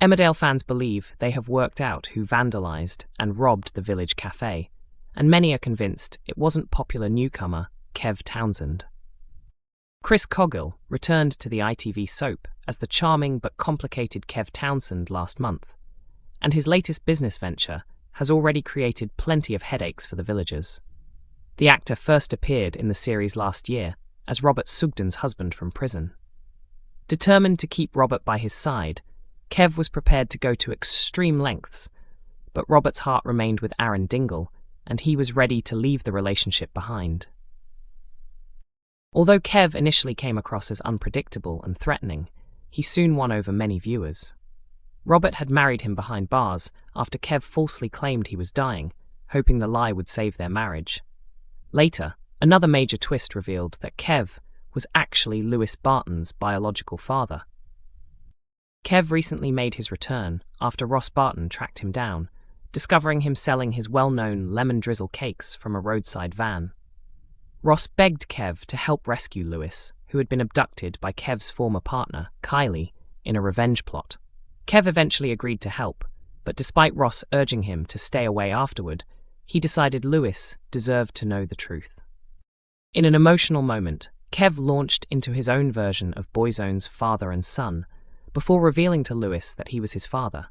Emmerdale fans believe they have worked out who vandalised and robbed the village cafe, and many are convinced it wasn't popular newcomer Kev Townsend. Chris Coggill returned to the ITV soap as the charming but complicated Kev Townsend last month, and his latest business venture has already created plenty of headaches for the villagers. The actor first appeared in the series last year as Robert Sugden's husband from prison. Determined to keep Robert by his side, Kev was prepared to go to extreme lengths, but Robert's heart remained with Aaron Dingle, and he was ready to leave the relationship behind. Although Kev initially came across as unpredictable and threatening, he soon won over many viewers. Robert had married him behind bars after Kev falsely claimed he was dying, hoping the lie would save their marriage. Later, another major twist revealed that Kev was actually Ross Barton's biological father. Kev recently made his return after Ross Barton tracked him down, discovering him selling his well-known lemon drizzle cakes from a roadside van. Ross begged Kev to help rescue Lewis, who had been abducted by Kev's former partner, Kylie, in a revenge plot. Kev eventually agreed to help, but despite Ross urging him to stay away afterward, he decided Lewis deserved to know the truth. In an emotional moment, Kev launched into his own version of Boyzone's father and son, before revealing to Lewis that he was his father.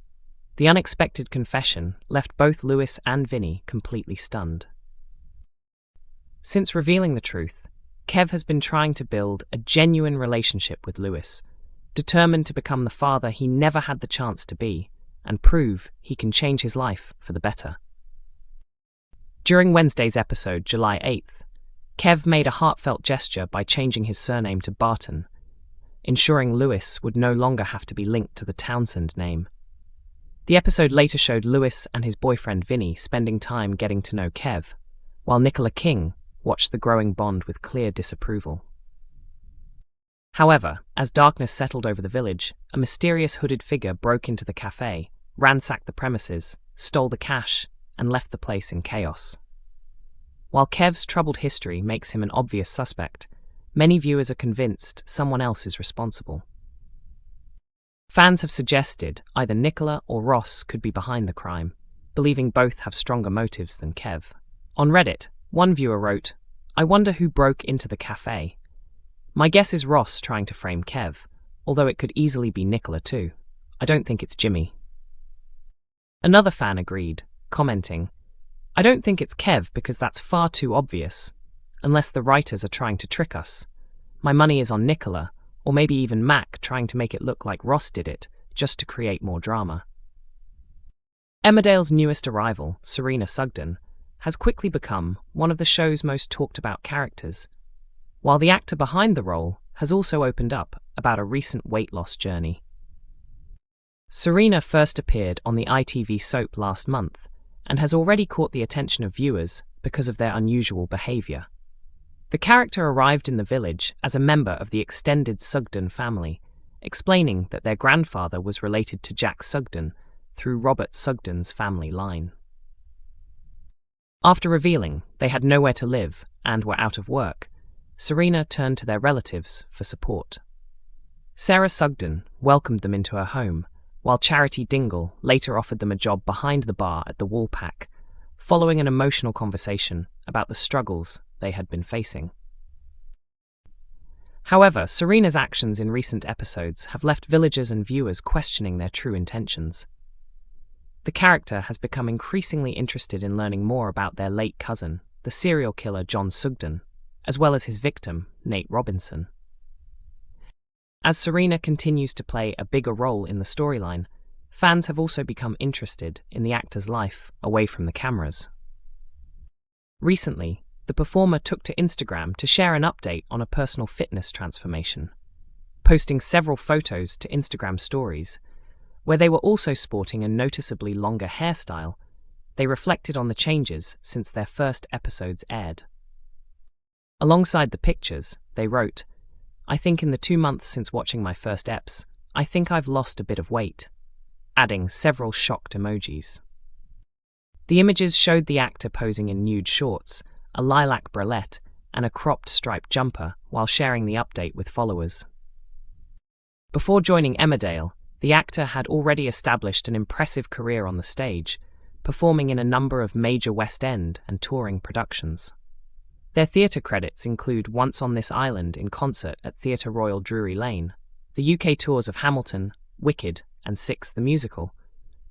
The unexpected confession left both Lewis and Vinny completely stunned. Since revealing the truth, Kev has been trying to build a genuine relationship with Lewis, determined to become the father he never had the chance to be, and prove he can change his life for the better. During Wednesday's episode, July 8th, Kev made a heartfelt gesture by changing his surname to Barton, ensuring Lewis would no longer have to be linked to the Townsend name. The episode later showed Lewis and his boyfriend Vinny spending time getting to know Kev, while Nicola King watched the growing bond with clear disapproval. However, as darkness settled over the village, a mysterious hooded figure broke into the cafe, ransacked the premises, stole the cash, and left the place in chaos. While Kev's troubled history makes him an obvious suspect, many viewers are convinced someone else is responsible. Fans have suggested either Nicola or Ross could be behind the crime, believing both have stronger motives than Kev. On Reddit, one viewer wrote, "I wonder who broke into the cafe. My guess is Ross trying to frame Kev, although it could easily be Nicola too. I don't think it's Jimmy." Another fan agreed, commenting, "I don't think it's Kev because that's far too obvious, unless the writers are trying to trick us. My money is on Nicola, or maybe even Mac trying to make it look like Ross did it, just to create more drama." Emmerdale's newest arrival, Serena Sugden, has quickly become one of the show's most talked about characters, while the actor behind the role has also opened up about a recent weight loss journey. Serena first appeared on the ITV soap last month and has already caught the attention of viewers because of their unusual behaviour. The character arrived in the village as a member of the extended Sugden family, explaining that their grandfather was related to Jack Sugden through Robert Sugden's family line. After revealing they had nowhere to live and were out of work, Serena turned to their relatives for support. Sarah Sugden welcomed them into her home, while Charity Dingle later offered them a job behind the bar at the Woolpack, following an emotional conversation about the struggles they had been facing. However, Serena's actions in recent episodes have left villagers and viewers questioning their true intentions. The character has become increasingly interested in learning more about their late cousin, the serial killer John Sugden, as well as his victim, Nate Robinson. As Serena continues to play a bigger role in the storyline, fans have also become interested in the actor's life away from the cameras. Recently, the performer took to Instagram to share an update on a personal fitness transformation, posting several photos to Instagram stories, where they were also sporting a noticeably longer hairstyle. They reflected on the changes since their first episodes aired. Alongside the pictures, they wrote, "I think in the 2 months since watching my first eps, I think I've lost a bit of weight," adding several shocked emojis. The images showed the actor posing in nude shorts, a lilac bralette, and a cropped striped jumper while sharing the update with followers. Before joining Emmerdale, The actor had already established an impressive career on the stage, performing in a number of major West End and touring productions. Their theatre credits include Once on This Island in concert at Theatre Royal Drury Lane, the UK tours of Hamilton, Wicked, and Six the Musical,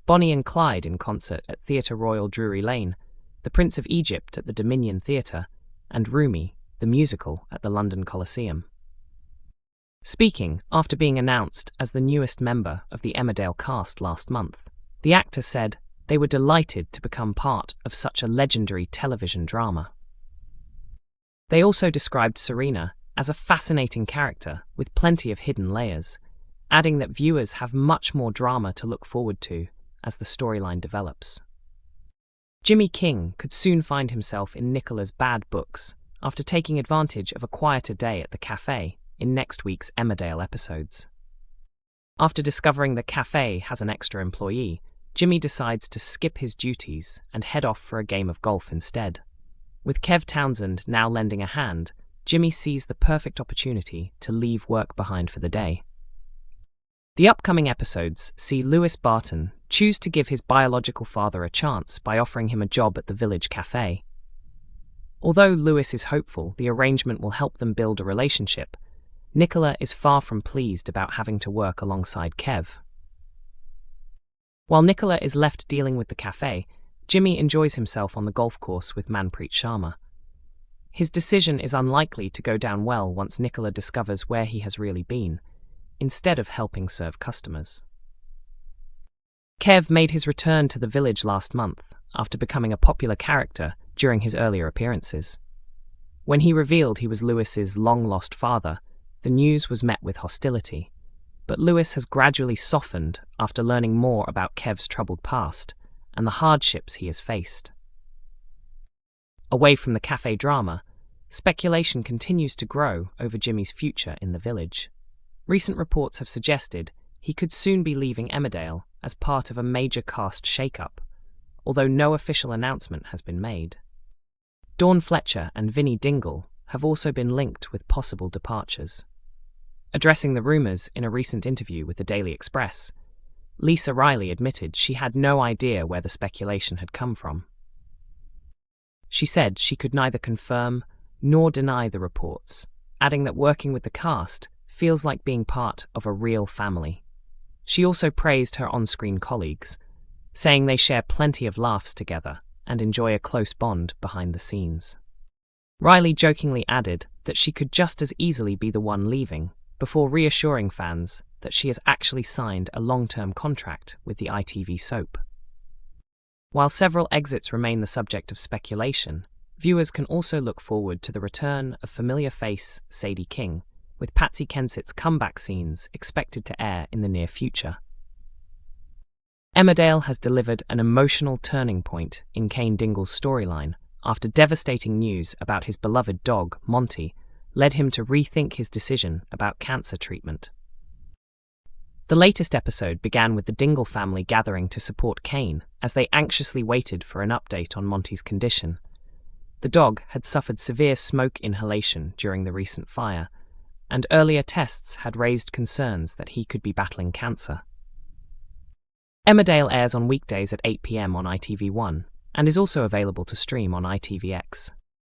Bonnie and Clyde in concert at Theatre Royal Drury Lane, The Prince of Egypt at the Dominion Theatre, and Rumi, the musical, at the London Coliseum. Speaking after being announced as the newest member of the Emmerdale cast last month, the actor said they were delighted to become part of such a legendary television drama. They also described Serena as a fascinating character with plenty of hidden layers, adding that viewers have much more drama to look forward to as the storyline develops. Jimmy King could soon find himself in Nicola's bad books after taking advantage of a quieter day at the cafe in next week's Emmerdale episodes. After discovering the cafe has an extra employee, Jimmy decides to skip his duties and head off for a game of golf instead. With Kev Townsend now lending a hand, Jimmy sees the perfect opportunity to leave work behind for the day. The upcoming episodes see Ross Barton choose to give his biological father a chance by offering him a job at the village cafe. Although Lewis is hopeful the arrangement will help them build a relationship, Nicola is far from pleased about having to work alongside Kev. While Nicola is left dealing with the cafe, Jimmy enjoys himself on the golf course with Manpreet Sharma. His decision is unlikely to go down well once Nicola discovers where he has really been, instead of helping serve customers. Kev made his return to the village last month after becoming a popular character during his earlier appearances. When he revealed he was Lewis's long-lost father, the news was met with hostility, but Lewis has gradually softened after learning more about Kev's troubled past and the hardships he has faced. Away from the cafe drama, speculation continues to grow over Jimmy's future in the village. Recent reports have suggested he could soon be leaving Emmerdale as part of a major cast shake-up, although no official announcement has been made. Dawn Fletcher and Vinnie Dingle have also been linked with possible departures. Addressing the rumours in a recent interview with the Daily Express, Lisa Riley admitted she had no idea where the speculation had come from. She said she could neither confirm nor deny the reports, adding that working with the cast feels like being part of a real family. She also praised her on-screen colleagues, saying they share plenty of laughs together and enjoy a close bond behind the scenes. Riley jokingly added that she could just as easily be the one leaving, before reassuring fans that she has actually signed a long-term contract with the ITV soap. While several exits remain the subject of speculation, viewers can also look forward to the return of familiar face Sadie King, with Patsy Kensett's comeback scenes expected to air in the near future. Emmerdale has delivered an emotional turning point in Kane Dingle's storyline after devastating news about his beloved dog, Monty, led him to rethink his decision about cancer treatment. The latest episode began with the Dingle family gathering to support Kane as they anxiously waited for an update on Monty's condition. The dog had suffered severe smoke inhalation during the recent fire, and earlier tests had raised concerns that he could be battling cancer. Emmerdale airs on weekdays at 8 p.m. on ITV1 and is also available to stream on ITVX.